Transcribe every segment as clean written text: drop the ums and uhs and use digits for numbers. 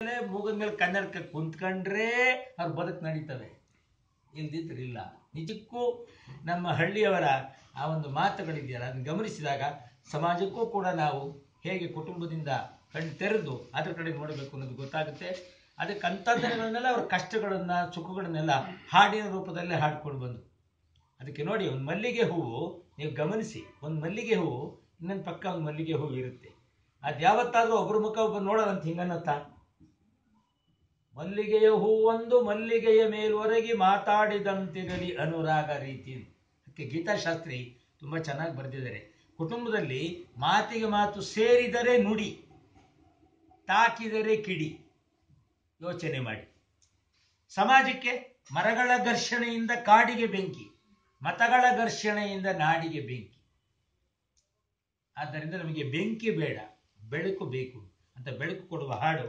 ಮೂಗದ ಮೇಲೆ ಕನ್ನಡಕ ಕುಂತ್ಕೊಂಡ್ರೆ ಅವ್ರ ಬದುಕು ನಡೀತವೆ, ಇಲ್ದಿದ್ರಿಲ್ಲ. ನಿಜಕ್ಕೂ ನಮ್ಮ ಹಳ್ಳಿಯವರ ಆ ಒಂದು ಮಾತುಗಳಿದೆಯಲ್ಲ, ಅದನ್ನು ಗಮನಿಸಿದಾಗ ಸಮಾಜಕ್ಕೂ ಕೂಡ ನಾವು ಹೇಗೆ ಕುಟುಂಬದಿಂದ ಕಣ್ಣು ತೆರೆದು ಅದ್ರ ಕಡೆ ನೋಡಬೇಕು ಅನ್ನೋದು ಗೊತ್ತಾಗುತ್ತೆ. ಅದಕ್ಕೆ ಅಂಥದ್ದನ್ನೆಲ್ಲ ಅವ್ರ ಕಷ್ಟಗಳನ್ನು ಸುಖಗಳನ್ನೆಲ್ಲ ಹಾಡಿನ ರೂಪದಲ್ಲೇ ಹಾಡ್ಕೊಂಡು ಬಂದು, ಅದಕ್ಕೆ ನೋಡಿ, ಒಂದು ಮಲ್ಲಿಗೆ ಹೂವು ನೀವು ಗಮನಿಸಿ, ಒಂದು ಮಲ್ಲಿಗೆ ಹೂವು ಇನ್ನೊಂದು ಪಕ್ಕ ಒಂದು ಮಲ್ಲಿಗೆ ಹೂವು ಇರುತ್ತೆ. ಅದು ಯಾವತ್ತಾದ್ರೂ ಒಬ್ಬರ ಮುಖ ಒಬ್ಬರು ನೋಡೋದಂತ ಹಿಂಗನ್ನತ್ತ. ಮಲ್ಲಿಗೆಯ ಹೂವೊಂದು ಮಲ್ಲಿಗೆಯ ಮೇಲ್ವರೆಗೆ ಮಾತಾಡಿದಂತಿರಲಿ ಅನುರಾಗ ರೀತಿ. ಅದಕ್ಕೆ ಗೀತಾಶಾಸ್ತ್ರಿ ತುಂಬ ಚೆನ್ನಾಗಿ ಬರೆದಿದ್ದಾರೆ. ಕುಟುಂಬದಲ್ಲಿ ಮಾತಿಗೆ ಮಾತು ಸೇರಿದರೆ ನುಡಿ, ತಾಕಿದರೆ ಕಿಡಿ. ಯೋಚನೆ ಮಾಡಿ. ಸಮಾಜಕ್ಕೆ ಮರಗಳ ಘರ್ಷಣೆಯಿಂದ ಕಾಡಿಗೆ ಬೆಂಕಿ, ಮತಗಳ ಘರ್ಷಣೆಯಿಂದ ನಾಡಿಗೆ ಬೆಂಕಿ. ಆದ್ದರಿಂದ ನಮಗೆ ಬೆಂಕಿ ಬೇಡ, ಬೆಳಕು ಬೇಕು ಅಂತ ಬೆಳಕು ಕೊಡುವ ಹಾಡು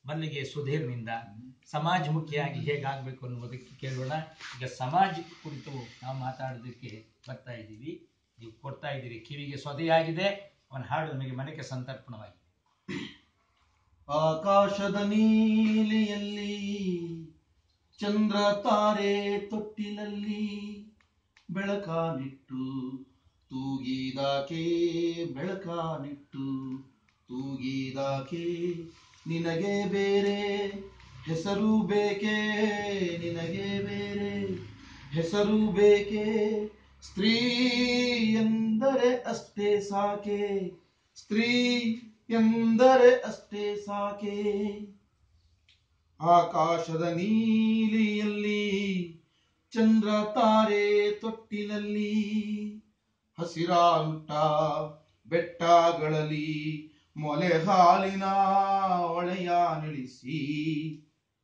ಮಲ್ಲಿಗೆ ಸುಧೀರ್ನಿಂದ ಸಮಾಜಮುಖಿಯಾಗಿ ಹೇಗಾಗಬೇಕು ಅನ್ನೋದಕ್ಕೆ ಕೇಳೋಣ. ಈಗ ಸಮಾಜ ಕುರಿತು ನಾವು ಮಾತಾಡೋದಕ್ಕೆ ಬರ್ತಾ ಇದ್ದೀವಿ, ನೀವು ಕೊಡ್ತಾ ಇದ್ದೀರಿ, ಕಿವಿಗೆ ಸೊದೆಯಾಗಿದೆ. ಅವನ ಹಾಡು ನಮಗೆ ಮನಕ್ಕೆ ಸಂತರ್ಪಣವಾಗಿ. ಆಕಾಶದ ನೀಲಿಯಲ್ಲಿ ಚಂದ್ರ ತಾರೆ ತೊಟ್ಟಿಲಲ್ಲಿ ಬೆಳಕಾನಿಟ್ಟು ತೂಗಿದಾಕೆ, ಬೆಳಕಾನಿಟ್ಟು ತೂಗಿದಾಕೆ. ನಿನಗೆ ಬೇರೆ ಹೆಸರು ಬೇಕೆ, ನಿನಗೆ ಬೇರೆ ಹೆಸರು ಬೇಕೆ. ಸ್ತ್ರೀ ಎಂದರೆ ಅಷ್ಟೇ ಸಾಕೆ, ಸ್ತ್ರೀ ಎಂದರೆ ಅಷ್ಟೇ ಸಾಕೆ. ಆಕಾಶದ ನೀಲಿಯಲ್ಲಿ ಚಂದ್ರ ತಾರೆ ತೊಟ್ಟಿಲಲ್ಲಿ ಹಸಿರಾನುಟ್ಟ ಬೆಟ್ಟಗಳಲ್ಲಿ ಮೊಲೆ ಹಾಲಿನ ಒಳೆಯ ನಿಳಿಸಿ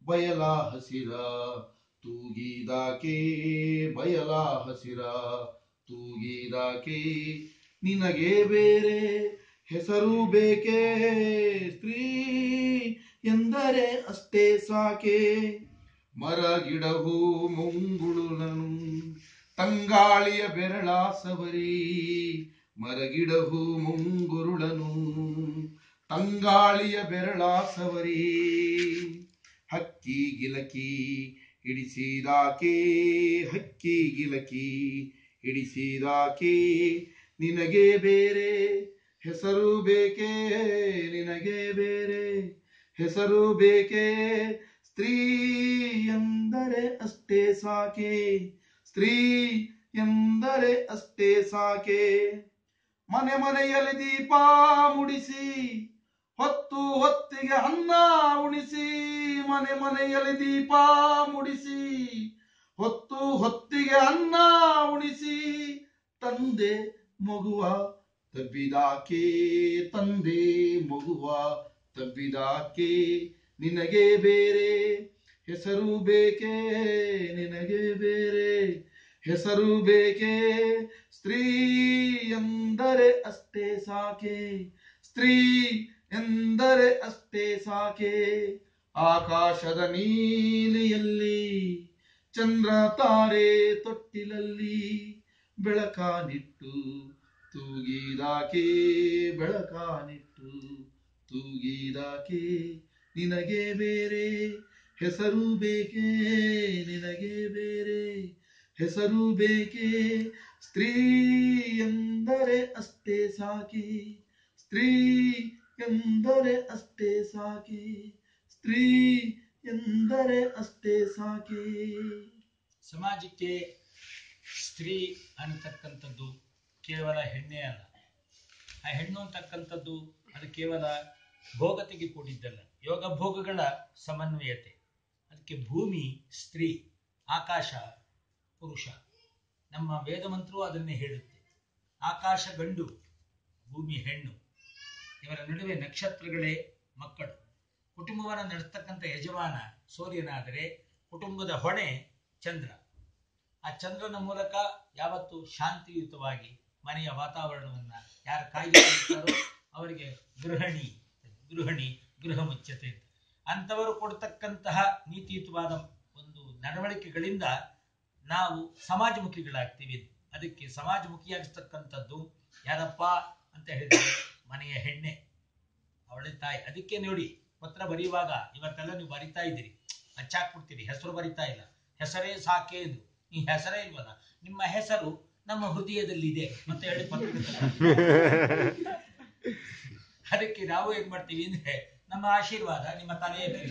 ಬಯಲ ಹಸಿರ ತೂಗಿದಾಕೆ, ಬಯಲ ಹಸಿರ ತೂಗಿದಾಕೆ. ನಿನಗೆ ಬೇರೆ ಹೆಸರು ಬೇಕೆ, ಸ್ತ್ರೀ ಎಂದರೆ ಅಷ್ಟೇ ಸಾಕೆ. ಮರಗಿಡವು ಮುಂಗುಳುಲನು ತಂಗಾಳಿಯ ಬೆರಳ ಸವರಿ, ಮರಗಿಡವು ಮುಂಗುರುಳನು ತಂಗಾಳಿಯ ಬೆರಳ ಸವರಿ. ಹಕ್ಕಿ ಗಿಲಕಿ ಹಿಡಿಸಿದಾಕೆ, ಹಕ್ಕಿ ಗಿಲಕಿ ಹಿಡಿಸಿದಾಕೆ. ನಿನಗೆ ಬೇರೆ ಹೆಸರು ಬೇಕೆ, ನಿನಗೆ ಬೇರೆ ಹೆಸರು ಬೇಕೆ. ಸ್ತ್ರೀ ಎಂದರೆ ಅಷ್ಟೇ ಸಾಕೆ, ಸ್ತ್ರೀ ಎಂದರೆ ಅಷ್ಟೇ ಸಾಕೆ. ಮನೆ ಮನೆಯಲ್ಲಿ ದೀಪ ಮುಡಿಸಿ ಹೊತ್ತು ಹೊತ್ತಿಗೆ ಅನ್ನ ಉಣಿಸಿ, ಮನೆ ಮನೆಯಲ್ಲಿ ದೀಪ ಮುಡಿಸಿ ಹೊತ್ತು ಹೊತ್ತಿಗೆ ಅನ್ನ ಉಣಿಸಿ. ತಂದೆ ಮಗುವ ತಬ್ಬಿದಾಕೆ, ತಂದೆ ಮಗುವ ತಬ್ಬಿದಾಕೆ. ನಿನಗೆ ಬೇರೆ ಹೆಸರು ಬೇಕೆ, ನಿನಗೆ ಬೇರೆ ಹೆಸರು ಬೇಕೆ. ಸ್ತ್ರೀ ಎಂದರೆ ಅಷ್ಟೇ ಸಾಕೆ, ಸ್ತ್ರೀ ಎಂದರೆ ಅಷ್ಟೇ ಸಾಕೆ. ಆಕಾಶದ ನೀಲಿಯಲ್ಲಿ ಚಂದ್ರ ತಾರೆ ತೊಟ್ಟಿಲಲ್ಲಿ ಬೆಳಕಾನಿಟ್ಟು ತೂಗಿದಾಕೆ, ಬೆಳಕಾನಿಟ್ಟು ತೂಗಿದಾಕೆ. ನಿನಗೆ ಬೇರೆ ಹೆಸರು ಬೇಕೆ, ನಿನಗೆ ಬೇರೆ ಹೆಸರು ಬೇಕೆ. ಸ್ತ್ರೀ ಎಂದರೆ ಅಷ್ಟೇ ಸಾಕೆ, ಸ್ತ್ರೀ ಎಂದರೆ ಅಷ್ಟೇ ಸಾಕೆ, ಸ್ತ್ರೀ ಎಂದರೆ ಅಷ್ಟೇ ಸಾಕೆ. ಸಮಾಜಕ್ಕೆ ಸ್ತ್ರೀ ಅನ್ನತಕ್ಕಂಥದ್ದು ಕೇವಲ ಹೆಣ್ಣೆ ಅಲ್ಲ. ಆ ಹೆಣ್ಣು ಅಂತಕ್ಕಂಥದ್ದು ಅದು ಕೇವಲ ಭೋಗತೆಗೆ ಕೂಡಿದ್ದಲ್ಲ, ಯೋಗ ಭೋಗಗಳ ಸಮನ್ವಯತೆ. ಅದಕ್ಕೆ ಭೂಮಿ ಸ್ತ್ರೀ, ಆಕಾಶ ಪುರುಷ. ನಮ್ಮ ವೇದ ಮಂತ್ರವು ಅದನ್ನೇ ಹೇಳುತ್ತೆ. ಆಕಾಶ ಗಂಡು, ಭೂಮಿ ಹೆಣ್ಣು. ಇವರ ನಡುವೆ ನಕ್ಷತ್ರಗಳೇ ಮಕ್ಕಳು. ಕುಟುಂಬವನ್ನು ನಡೆಸ್ತಕ್ಕಂಥ ಯಜಮಾನ ಸೂರ್ಯನಾದರೆ ಕುಟುಂಬದ ಹೊಣೆ ಚಂದ್ರ. ಆ ಚಂದ್ರನ ಮೂಲಕ ಯಾವತ್ತು ಶಾಂತಿಯುತವಾಗಿ ಮನೆಯ ವಾತಾವರಣವನ್ನ ಯಾರು ಕಾಯ್ದುಕೊಳ್ಳುತ್ತಾರೋ ಅವರಿಗೆ ಗೃಹಿಣಿ ಗೃಹ ಮುಚ್ಚತೆ. ಅಂಥವರು ಕೊಡ್ತಕ್ಕಂತಹ ನೀತಿಯುತವಾದ ಒಂದು ನಡವಳಿಕೆಗಳಿಂದ ನಾವು ಸಮಾಜಮುಖಿಗಳಾಗ್ತೀವಿ. ಅದಕ್ಕೆ ಸಮಾಜಮುಖಿಯಾಗಿಸ್ತಕ್ಕಂಥದ್ದು ಯಾರಪ್ಪ ಅಂತ ಹೇಳಿದ್ರೆ ಮನೆಯ ಹೆಣ್ಣೆ, ಅವಳೆ ತಾಯಿ. ಅದಕ್ಕೆ ನೋಡಿ ಪತ್ರ ಬರೆಯುವಾಗ ಇವತ್ತೆಲ್ಲ ನೀವು ಬರಿತಾ ಇದ್ದೀರಿ, ಹಚ್ಚಾಕ್ಬಿಡ್ತೀರಿ, ಹೆಸರು ಬರಿತಾ ಇಲ್ಲ, ಹೆಸರೇ ಸಾಕೆ ಎಂದು. ಈ ಹೆಸರೇ ಇಲ್ವಲ್ಲ, ನಿಮ್ಮ ಹೆಸರು ನಮ್ಮ ಹೃದಯದಲ್ಲಿದೆ ಅಂತ ಹೇಳಿ ಅದಕ್ಕೆ ನಾವು ಏನ್ ಮಾಡ್ತೀವಿ ಅಂದ್ರೆ ನಮ್ಮ ಆಶೀರ್ವಾದ ನಿಮ್ಮ ತಲೆಯಲ್ಲಿ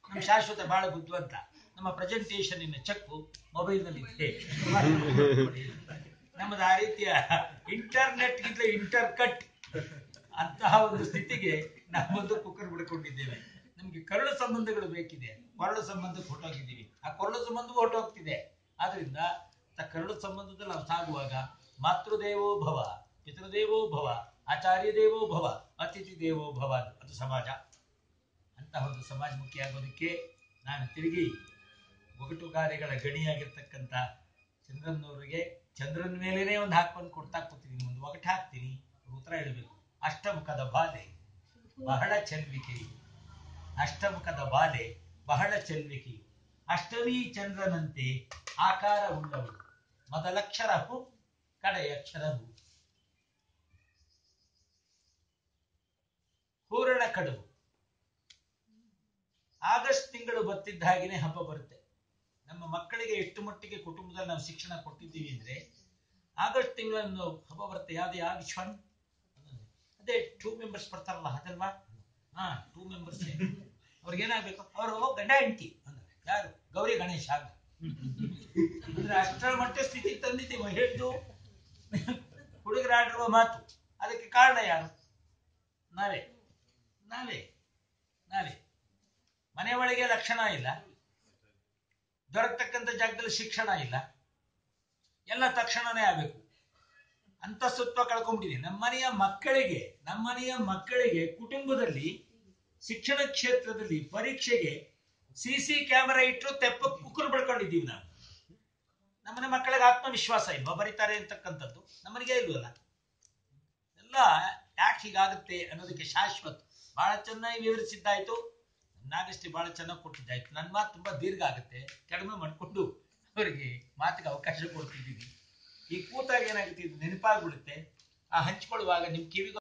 ನಮ್ಮ ಶಾಶ್ವತ ಬಹಳ ಬುದ್ಧಿವಂತ, ನಮ್ಮ ಪ್ರೆಸೆಂಟೇಷನ್ ಚೆಕ್ ಮೊಬೈಲ್ ನಲ್ಲಿ ಇದೆ. ನಮ್ಮದು ಆ ರೀತಿಯ ಇಂಟರ್ನೆಟ್ ಗಿಂತ ಇಂಟರ್ ಕಟ್ ಅಂತಹ ಒಂದು ಸ್ಥಿತಿಗೆ ನಾವೊಂದು ಕುಕ್ಕರ್ ಬಿಡ್ಕೊಂಡಿದ್ದೇವೆ. ನಮ್ಗೆ ಕರುಳು ಸಂಬಂಧಗಳು ಬೇಕಿದೆ, ಕೊರಳು ಸಂಬಂಧಕ್ಕೆ ಹೊಟ್ಟೋಗಿದ್ದೀವಿ, ಆ ಕೊರಳು ಸಂಬಂಧವೂ ಹೊಟ್ಟೋಗ್ತಿದೆ. ಆದ್ರಿಂದ ಕರುಳು ಸಂಬಂಧದಲ್ಲಿ ನಾವು ಸಾಗುವಾಗ ಮಾತೃದೇವೋ ಭವ, ಪಿತೃದೇವೋ ಭವ, ಆಚಾರ್ಯ ದೇವೋ ಭವ, ಅತಿಥಿ ದೇವೋ ಭವ, ಅದು ಸಮಾಜ. ಅಂತಹ ಒಂದು ಸಮಾಜಮುಖಿ ಆಗೋದಕ್ಕೆ ನಾನು ತಿರುಗಿ ಒಗಟುಗಾರಿಗಳ ಗಣಿಯಾಗಿರ್ತಕ್ಕಂಥ ಚಂದ್ರನ್ನವರಿಗೆ ಚಂದ್ರನ ಮೇಲೇನೆ ಒಂದು ಹಾಕೊಂಡು ಕೊಡ್ತಾ ಕೂತಿದ್ದೀನಿ, ಒಂದು ಒಗಟು ಹಾಕ್ತೀನಿ, ಉತ್ತರ ಹೇಳಬೇಕು. ಅಷ್ಟಮುಖದ ಬಾಲೆ ಬಹಳ ಚೆಲ್ವಿಕೆಯು, ಅಷ್ಟಮುಖದ ಬಾಲೆ ಬಹಳ ಚೆಲ್ವಿಕೆಯು, ಅಷ್ಟಮೀ ಚಂದ್ರನಂತೆ ಆಕಾರ ಉಳ್ಳವಳು, ಮೊದಲಕ್ಷರ ಹು, ಕಡೆಯಕ್ಷರ ಹು, ಹೂರಣ ಕಡುಬು. ಆಗಸ್ಟ್ ತಿಂಗಳು ಬರ್ತಿದ್ದ ಹಾಗೇನೆ ಹಬ್ಬ ಬರುತ್ತೆ. ನಮ್ಮ ಮಕ್ಕಳಿಗೆ ಎಷ್ಟು ಮಟ್ಟಿಗೆ ಕುಟುಂಬದಲ್ಲಿ ನಾವು ಶಿಕ್ಷಣ ಕೊಟ್ಟಿದ್ದೀವಿ ಅಂದ್ರೆ, ಆಗಸ್ಟ್ ತಿಂಗಳನ್ನು ಹಬ್ಬ ಬರುತ್ತೆ. ಯಾವ್ದು ಆಯುಷ್ಮಾನ್ ಅದೇ 2 ಮೆಂಬರ್ಸ್ ಬರ್ತಾರಲ್ಲ, ಅದಲ್ವಾ? 2 ಮೆಂಬರ್ಸ್. ಅವ್ರಿಗೆ ಏನಾಗ್ಬೇಕು, ಅವರು ಗಂಡ ಹೆಂಡತಿ ಅಂದ್ರೆ ಯಾರು, ಗೌರಿ ಗಣೇಶ ಅಂದ್ರೆ ಅಷ್ಟರ ಮಟ್ಟ ಸ್ಥಿತಿ ತಂದಿದ್ದೀವಿ. ಹೇಳಿದ್ದು ಹುಡುಗರಾಡಿರುವ ಮಾತು, ಅದಕ್ಕೆ ಕಾರಣ ಯಾರು? ನಾವೇ ನಾವೇ ನಾವೇ. ಮನೆ ಒಳಗೆ ಲಕ್ಷಣ ಇಲ್ಲ, ದೊರಕತಕ್ಕಂಥ ಜಾಗದಲ್ಲಿ ಶಿಕ್ಷಣ ಇಲ್ಲ, ಎಲ್ಲ ತಕ್ಷಣನೇ ಆಗ್ಬೇಕು. ಅಂತಸ್ತತ್ವ ಕಳ್ಕೊಂಡ್ಬಿಟ್ಟಿದೆ. ನಮ್ಮನೆಯ ಮಕ್ಕಳಿಗೆ ಕುಟುಂಬದಲ್ಲಿ ಶಿಕ್ಷಣ ಕ್ಷೇತ್ರದಲ್ಲಿ ಪರೀಕ್ಷೆಗೆ CC ಕ್ಯಾಮೆರಾ ಇಟ್ಟರು ತೆಪ್ಪಕ್ಕೆ ಕುಕ್ಕರ್ ಬಡ್ಕೊಂಡಿದ್ದೀವಿ ನಾವು. ನಮ್ಮನೆ ಮಕ್ಕಳಿಗೆ ಆತ್ಮವಿಶ್ವಾಸ ಇಲ್ವಾ ಬರೀತಾರೆ ಅಂತಕ್ಕಂಥದ್ದು? ನಮ್ಮನಿಗೆ ಇಲ್ವಲ್ಲ. ಎಲ್ಲ ಯಾಕೆ ಹೀಗಾಗುತ್ತೆ ಅನ್ನೋದಕ್ಕೆ ಶಾಶ್ವತ ಬಹಳ ಚೆನ್ನಾಗಿ ವಿವರಿಸಿದ್ದಾಯ್ತು. ನಾಗಶ್ರೀ ಬಹಳ ಚೆನ್ನಾಗಿ ಕೊಟ್ಟಿದ್ದಾಯ್ತು. ನನ್ನ ಮಾತು ತುಂಬಾ ದೀರ್ಘ ಆಗುತ್ತೆ, ಕಡಿಮೆ ಮಾಡಿಕೊಂಡು ಅವರಿಗೆ ಮಾತಿಗೆ ಅವಕಾಶ ಕೊಡ್ತಿದ್ದೀನಿ. ಈ ಕೂತಾಗ ಏನಾಗುತ್ತೆ, ಇದು ನೆನಪಾಗ್ಬಿಡುತ್ತೆ. ಆ ಹಂಚ್ಕೊಳ್ಳುವಾಗ ನಿಮ್ ಕಿವಿಗೆ